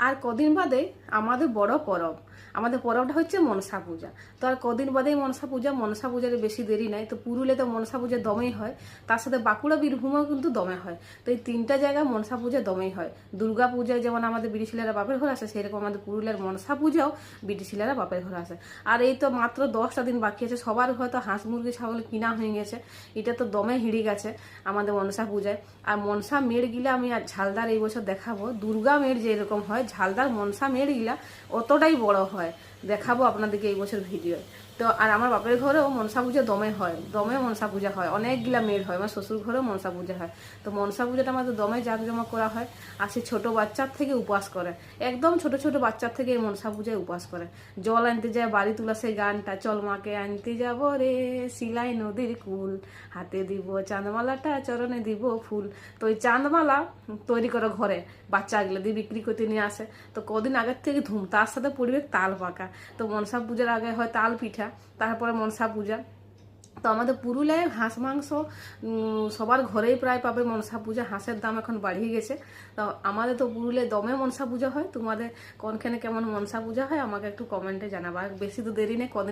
আর কদিন বাদে আমাদের বড় পরব, আমাদের পরবটা হচ্ছে মনসা পূজা। তো আর কদিন বাদেই মনসা পূজা, মনসা পূজার বেশি দেরি নাই। তো পুরুলিয়া তো মনসা পূজা দমেই হয়, তার সাথে বাঁকুড়া বীরভূমেও কিন্তু দমে হয়। তো এই তিনটা জায়গায় মনসা পূজা দমেই হয়। দুর্গা পূজায় যেমন আমাদের বিটিশিলারা বাপের ঘর আসে, সেরকম আমাদের পুরুলিয়ার মনসা পূজাও বিটিশিলারা বাপের ঘর আসে। আর এই তো মাত্র 10টা দিন বাকি আছে, সবার হয়তো হাঁস মুরগি ছাগল কিনা হয়ে গেছে। এটা তো দমে হিড়ে গেছে আমাদের মনসা পূজায়। আর মনসা মেড় গিলা আমি আর ঝালদার এই বছর দেখাবো। দুর্গা মেড় যেরকম হয়, ঝালদার মনসা মেড় গিলা অতটাই বড় হয়, দেখাবো আপনাদেরকে এই বছর ভিডিও। তো আর আমার বাপের ঘরেও মনসা পূজা দমে হয়, দমে মনসা পূজা হয়, অনেকগুলা মেড় হয়। আমার শ্বশুর ঘরেও মনসা পূজা হয়। তো মনসা পূজাটা আমাদের দমে জাঁকজমক করা হয়। আর সে ছোটো বাচ্চার থেকে উপবাস করে, একদম ছোট ছোট বাচ্চার থেকে এই মনসা পূজায় উপবাস করে। জল আনতে যায় বাড়ি তোলা, সেই গানটা, চল মাকে আনতে যাব রে শিলাই নদীর কুল, হাতে দিব চাঁদমালাটা চরণে দিব ফুল। তো ওই চাঁদমালা তৈরি করে ঘরে বাচ্চাগুলো দিয়ে বিক্রি করতে নিয়ে আসে। তো কদিন আগের থেকে ধুম, তার সাথে পড়বে তাল পাকা। তো মনসা পূজার আগে হয় তাল পিঠা, তারপরে মনসা পূজা। তো আমাদের পুরুলিয়ায় হাঁস মাংস সবার ঘরেই প্রায় পাবে মনসা পূজা। হাঁসের দাম এখন বাড়িয়ে গেছে। তো আমাদের তো পুরুলিয়ায় দমে মনসা পূজা হয়। তোমাদের কোনখানে কেমন মনসা পূজা হয় আমাকে একটু কমেন্টে জানাবা। বেশি তো দেরি নেই, কদিন